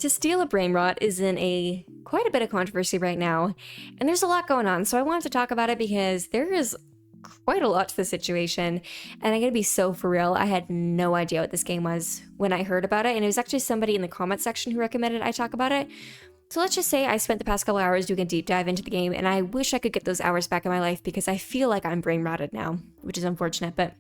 to steal a Brainrot is in quite a bit of controversy right now, and there's a lot going on, so I wanted to talk about it because there is quite a lot to the situation, and I'm gonna be so for real, I had no idea what this game was when I heard about it, and it was actually somebody in the comment section who recommended I talk about it. So let's just say I spent the past couple hours doing a deep dive into the game, and I wish I could get those hours back in my life because I feel like I'm brain rotted now, which is unfortunate, but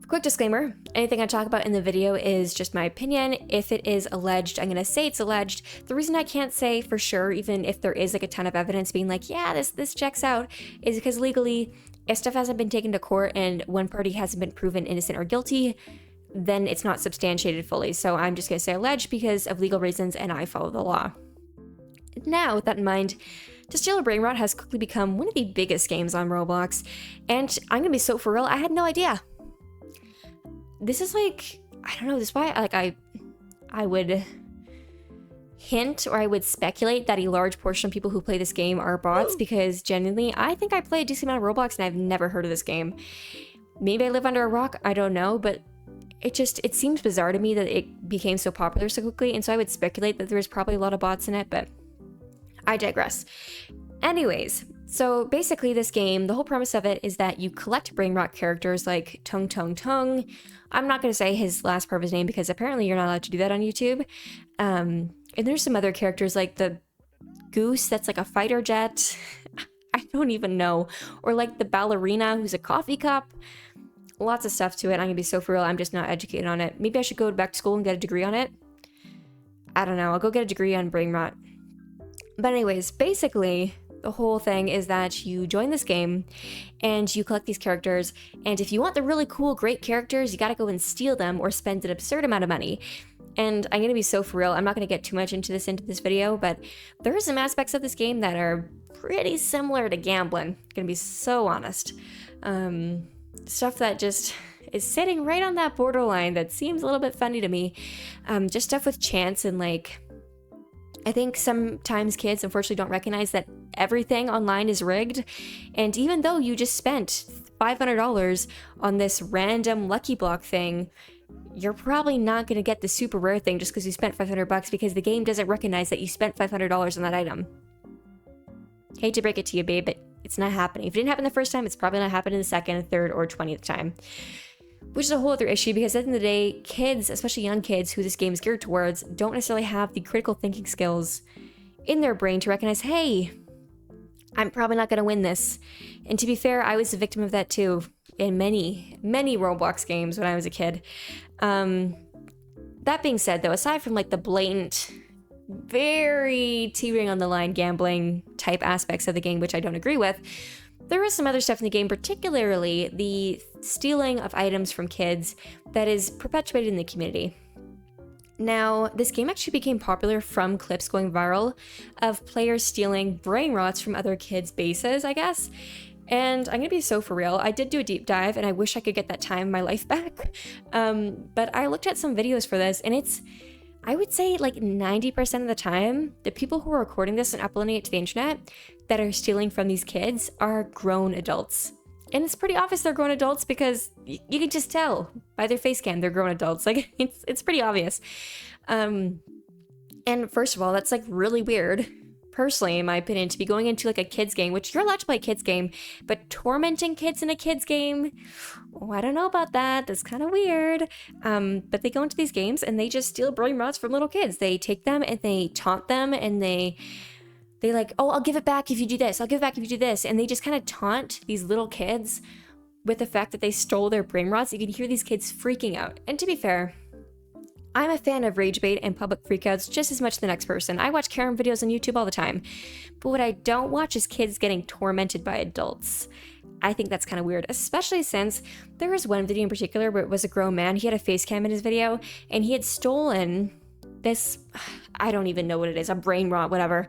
quick disclaimer, anything I talk about in the video is just my opinion. If it is alleged, I'm gonna say it's alleged. The reason I can't say for sure, even if there is like a ton of evidence being like, yeah, this checks out, is because legally, if stuff hasn't been taken to court and one party hasn't been proven innocent or guilty, then it's not substantiated fully. So I'm just gonna say alleged because of legal reasons and I follow the law. Now, with that in mind, To Steal a Brainrot has quickly become one of the biggest games on Roblox, and I'm gonna be so for real, I had no idea. This is like, I don't know, this is why I would hint or I would speculate that a large portion of people who play this game are bots, because genuinely, I think I play a decent amount of Roblox and I've never heard of this game. Maybe I live under a rock, I don't know, but it seems bizarre to me that it became so popular so quickly, and so I would speculate that there's probably a lot of bots in it, but I digress. Anyways, so basically this game, the whole premise of it is that you collect Brainrot characters like Tung Tung Tung. I'm not going to say his last part of his name because apparently you're not allowed to do that on YouTube. And there's some other characters like the goose that's like a fighter jet. I don't even know. Or like the ballerina who's a coffee cup. Lots of stuff to it. I'm going to be so for real. I'm just not educated on it. Maybe I should go back to school and get a degree on it. I don't know. I'll go get a degree on Brainrot. But anyways, basically, the whole thing is that you join this game and you collect these characters, and if you want the really cool, great characters, you gotta go and steal them or spend an absurd amount of money. And I'm gonna be so for real, I'm not gonna get too much into this video, but there are some aspects of this game that are pretty similar to gambling. I'm gonna be so honest. Stuff that just is sitting right on that borderline that seems a little bit funny to me. Just stuff with chance and like, I think sometimes kids unfortunately don't recognize that everything online is rigged, and even though you just spent $500 on this random lucky block thing, you're probably not going to get the super rare thing just because you spent $500 because the game doesn't recognize that you spent $500 on that item. Hate to break it to you, babe, but it's not happening. If it didn't happen the first time, it's probably not happening the second, third, or 20th time. Which is a whole other issue because at the end of the day, kids, especially young kids who this game is geared towards, don't necessarily have the critical thinking skills in their brain to recognize, hey, I'm probably not going to win this. And to be fair, I was a victim of that too in many, many Roblox games when I was a kid. That being said, though, aside from like the blatant, very teetering on the line gambling type aspects of the game, which I don't agree with, there is some other stuff in the game, particularly the stealing of items from kids that is perpetuated in the community. Now, this game actually became popular from clips going viral of players stealing Brainrots from other kids' bases, I guess. And I'm gonna be so for real, I did do a deep dive and I wish I could get that time in my life back. But I looked at some videos for this and I would say like 90% of the time, the people who are recording this and uploading it to the internet that are stealing from these kids are grown adults. And it's pretty obvious they're grown adults because you can just tell by their face cam they're grown adults. Like, it's pretty obvious. And first of all, that's like really weird, personally, in my opinion, to be going into like a kid's game, which you're allowed to play a kid's game, but tormenting kids in a kid's game, oh, I don't know about that. That's kind of weird. But they go into these games and they just steal Brainrots from little kids. They take them and they taunt them and they like, oh, I'll give it back if you do this. I'll give it back if you do this. And they just kind of taunt these little kids with the fact that they stole their Brainrots. You can hear these kids freaking out. And to be fair, I'm a fan of rage bait and public freakouts just as much as the next person. I watch Karen videos on YouTube all the time. But what I don't watch is kids getting tormented by adults. I think that's kind of weird, especially since there was one video in particular where it was a grown man. He had a face cam in his video and he had stolen this, I don't even know what it is, a Brainrot, whatever.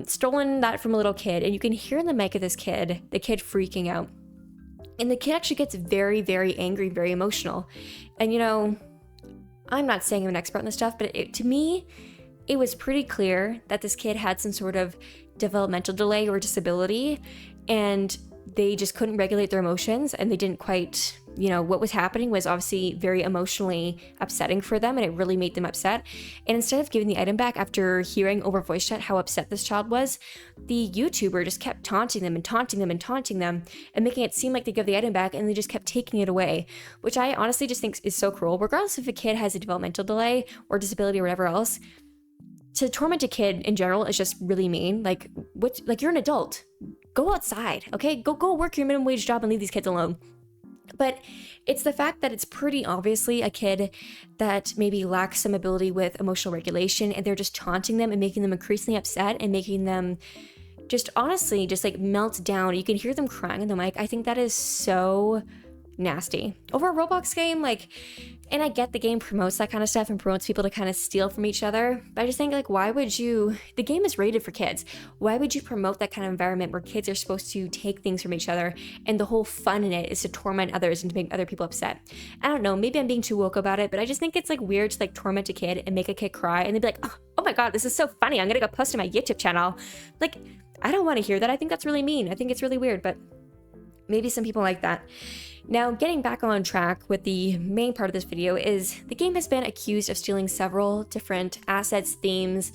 Stolen that from a little kid, and you can hear in the mic of this kid, the kid freaking out. And the kid actually gets very, very angry, very emotional. And you know, I'm not saying I'm an expert on this stuff, but to me, it was pretty clear that this kid had some sort of developmental delay or disability, and they just couldn't regulate their emotions, and they didn't quite what was happening was obviously very emotionally upsetting for them, and it really made them upset. And instead of giving the item back after hearing over voice chat how upset this child was, the YouTuber just kept taunting them and taunting them and taunting them and making it seem like they give the item back, and they just kept taking it away, which I honestly just think is so cruel. Regardless if a kid has a developmental delay or disability or whatever else, to torment a kid in general is just really mean. Like, you're an adult. Go outside, okay? Go work your minimum wage job and leave these kids alone. But it's the fact that it's pretty obviously a kid that maybe lacks some ability with emotional regulation, and they're just taunting them and making them increasingly upset and making them just honestly just like melt down. You can hear them crying in the mic. I think that is so nasty. Over a Roblox game, like, and I get the game promotes that kind of stuff and promotes people to kind of steal from each other, but I just think, like, why would you, the game is rated for kids, why would you promote that kind of environment where kids are supposed to take things from each other and the whole fun in it is to torment others and to make other people upset? I don't know, maybe I'm being too woke about it, but I just think it's like weird to like torment a kid and make a kid cry and they'd be like, oh my god, this is so funny, I'm gonna go post to my YouTube channel. Like, I don't want to hear that. I think that's really mean. I think it's really weird, but maybe some people like that. Now, getting back on track with the main part of this video is the game has been accused of stealing several different assets, themes,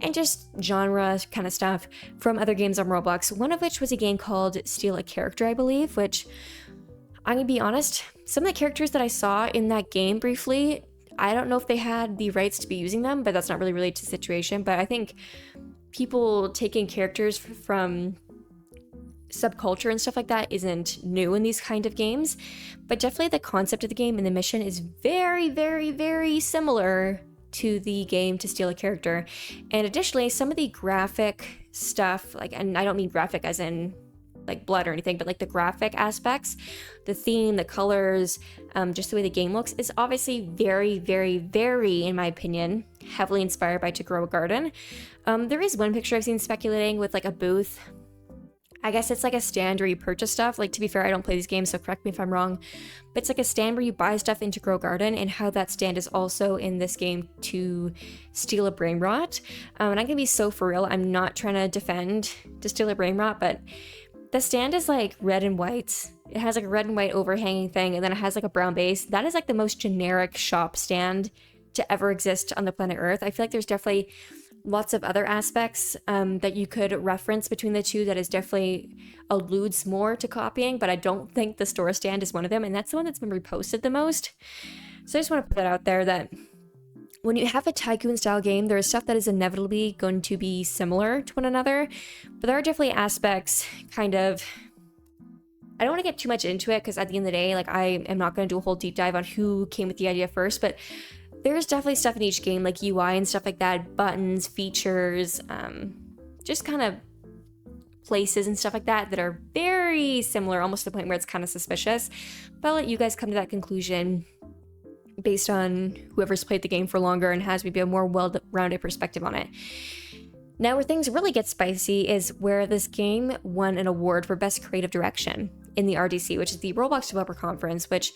and just genre kind of stuff from other games on Roblox, one of which was a game called Steal a Character, I believe, which, I'm gonna be honest, some of the characters that I saw in that game briefly, I don't know if they had the rights to be using them, but that's not really related to the situation. But I think people taking characters from subculture and stuff like that isn't new in these kind of games, but definitely the concept of the game and the mission is very, very, very similar to the game To Steal a Character. And additionally, some of the graphic stuff, like, and I don't mean graphic as in like blood or anything, but like the graphic aspects, the theme, the colors, just the way the game looks is obviously very, very, very, in my opinion, heavily inspired by To Grow a Garden. There is one picture I've seen speculating with like a booth. I guess it's like a stand where you purchase stuff. Like, to be fair, I don't play these games, so correct me if I'm wrong. But it's like a stand where you buy stuff in To Grow Garden, and how that stand is also in this game To Steal a Brainrot. And I'm gonna be so for real, I'm not trying to defend To Steal a Brainrot, but the stand is like red and white. It has like a red and white overhanging thing, and then it has like a brown base. That is like the most generic shop stand to ever exist on the planet Earth. I feel like there's definitely lots of other aspects that you could reference between the two that is definitely alludes more to copying, but I don't think the store stand is one of them, and that's the one that's been reposted the most. So I just want to put that out there, that when you have a tycoon style game, there is stuff that is inevitably going to be similar to one another, but there are definitely aspects kind of, I don't want to get too much into it because at the end of the day, like, I am not going to do a whole deep dive on who came with the idea first, but there's definitely stuff in each game, like UI and stuff like that, buttons, features, just kind of places and stuff like that that are very similar, almost to the point where it's kind of suspicious. But I'll let you guys come to that conclusion based on whoever's played the game for longer and has maybe a more well-rounded perspective on it. Now, where things really get spicy is where this game won an award for Best Creative Direction in the RDC, which is the Roblox Developer Conference, which,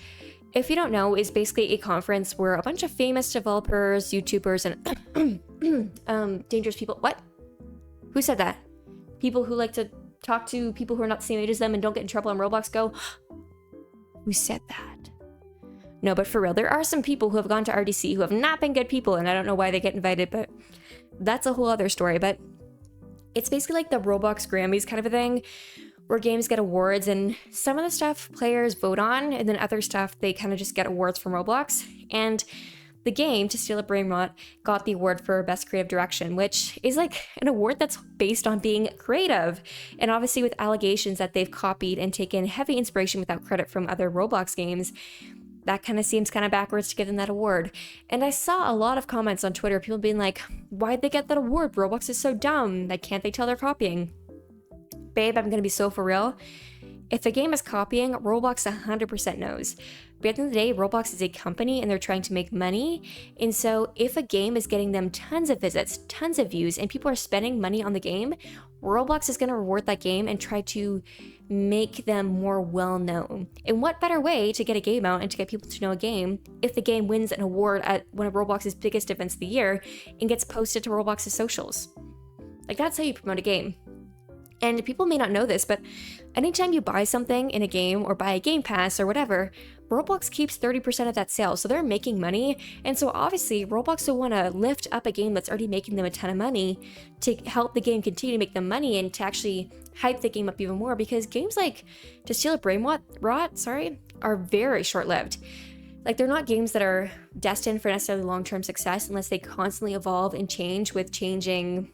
if you don't know, is basically a conference where a bunch of famous developers, YouTubers, and dangerous people. What? Who said that? People who like to talk to people who are not the same age as them and don't get in trouble on Roblox go, who said that? No, but for real, there are some people who have gone to RDC who have not been good people, and I don't know why they get invited, but that's a whole other story. But it's basically like the Roblox Grammys kind of a thing, where games get awards, and some of the stuff players vote on, and then other stuff they kind of just get awards from Roblox. And the game, To Steal a Brainrot, got the award for Best Creative Direction, which is like an award that's based on being creative, and obviously with allegations that they've copied and taken heavy inspiration without credit from other Roblox games. That kind of seems kind of backwards to give them that award. And I saw a lot of comments on Twitter, people being like, why'd they get that award? Roblox is so dumb. Like, can't they tell they're copying? Babe, I'm gonna be so for real. If a game is copying, Roblox 100% knows. But at the end of the day, Roblox is a company and they're trying to make money. And so if a game is getting them tons of visits, tons of views, and people are spending money on the game, Roblox is gonna reward that game and try to make them more well-known. And what better way to get a game out and to get people to know a game if the game wins an award at one of Roblox's biggest events of the year and gets posted to Roblox's socials? Like, that's how you promote a game. And people may not know this, but anytime you buy something in a game or buy a game pass or whatever, Roblox keeps 30% of that sale, so they're making money. And so obviously Roblox will want to lift up a game that's already making them a ton of money to help the game continue to make them money and to actually hype the game up even more, because games like To Steal a Brainrot, are very short-lived. Like, they're not games that are destined for necessarily long-term success unless they constantly evolve and change with changing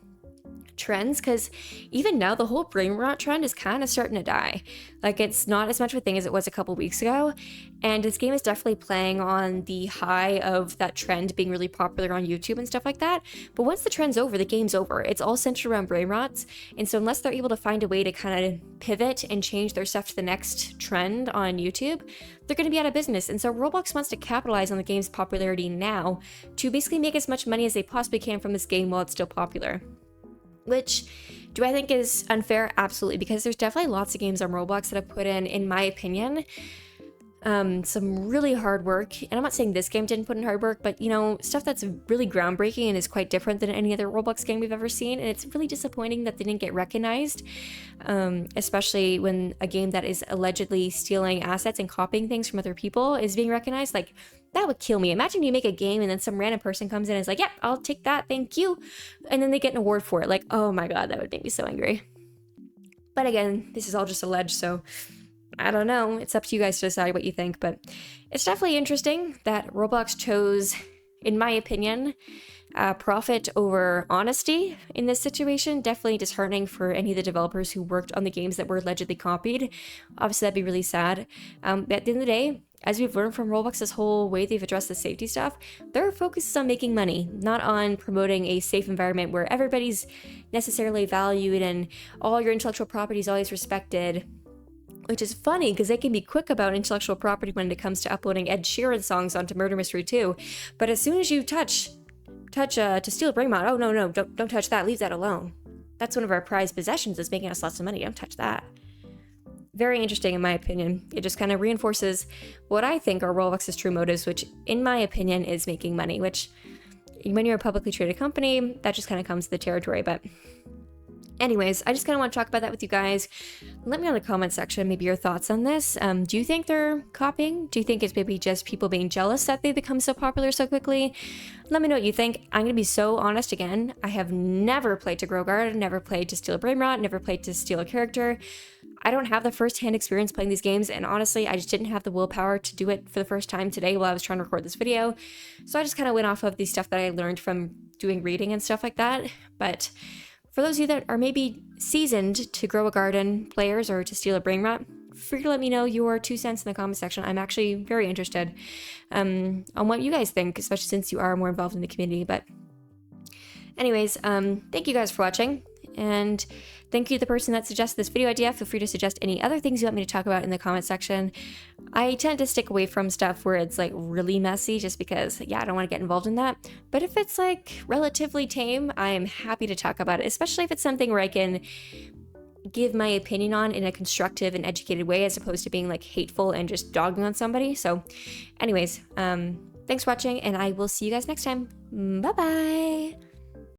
trends, because even now the whole brain rot trend is kind of starting to die. Like, it's not as much of a thing as it was a couple weeks ago, and this game is definitely playing on the high of that trend being really popular on YouTube and stuff like that. But once the trend's over, the game's over. It's all centered around brain rots, and so unless they're able to find a way to kind of pivot and change their stuff to the next trend on YouTube, they're going to be out of business. And so Roblox wants to capitalize on the game's popularity now to basically make as much money as they possibly can from this game while it's still popular. Which, do I think is unfair? Absolutely, because there's definitely lots of games on Roblox that have put in my opinion, some really hard work. And I'm not saying this game didn't put in hard work, but, you know, stuff that's really groundbreaking and is quite different than any other Roblox game we've ever seen. And it's really disappointing that they didn't get recognized, especially when a game that is allegedly stealing assets and copying things from other people is being recognized. Like, that would kill me. Imagine you make a game and then some random person comes in and is like, yeah, I'll take that, thank you. And then they get an award for it. Like, oh my God, that would make me so angry. But again, this is all just alleged, so I don't know. It's up to you guys to decide what you think. But it's definitely interesting that Roblox chose, in my opinion, profit over honesty in this situation. Definitely disheartening for any of the developers who worked on the games that were allegedly copied. Obviously, that'd be really sad. But at the end of the day, as we've learned from Roblox, this whole way they've addressed the safety stuff, their focus is on making money, not on promoting a safe environment where everybody's necessarily valued and all your intellectual property is always respected. Which is funny, because they can be quick about intellectual property when it comes to uploading Ed Sheeran songs onto Murder Mystery 2. But as soon as you touch To Steal a Brainrot, oh no, don't touch that, leave that alone. That's one of our prized possessions, is making us lots of money, don't touch that. Very interesting in my opinion. It just kind of reinforces what I think are Roblox's true motives, which in my opinion is making money, which when you're a publicly traded company, that just kind of comes to the territory. But anyways, I just kind of want to talk about that with you guys. Let me know in the comment section maybe your thoughts on this. Do you think they're copying? Do you think it's maybe just people being jealous that they become so popular so quickly? Let me know what you think. I'm going to be so honest again. I have never played To Grow Guard, never played To Steal a Brainrot, never played To Steal a Character. I don't have the first-hand experience playing these games, and honestly, I just didn't have the willpower to do it for the first time today while I was trying to record this video. So I just kind of went off of the stuff that I learned from doing reading and stuff like that. But for those of you that are maybe seasoned To Grow a Garden players or To Steal a Brainrot, feel free to let me know your 2 cents in the comment section. I'm actually very interested on what you guys think, especially since you are more involved in the community. But anyways, thank you guys for watching. And thank you to the person that suggested this video idea. Feel free to suggest any other things you want me to talk about in the comment section. I tend to stick away from stuff where it's like really messy just because, yeah, I don't want to get involved in that. But if it's like relatively tame, I am happy to talk about it, especially if it's something where I can give my opinion on in a constructive and educated way as opposed to being like hateful and just dogging on somebody. So anyways, thanks for watching, and I will see you guys next time. Bye-bye.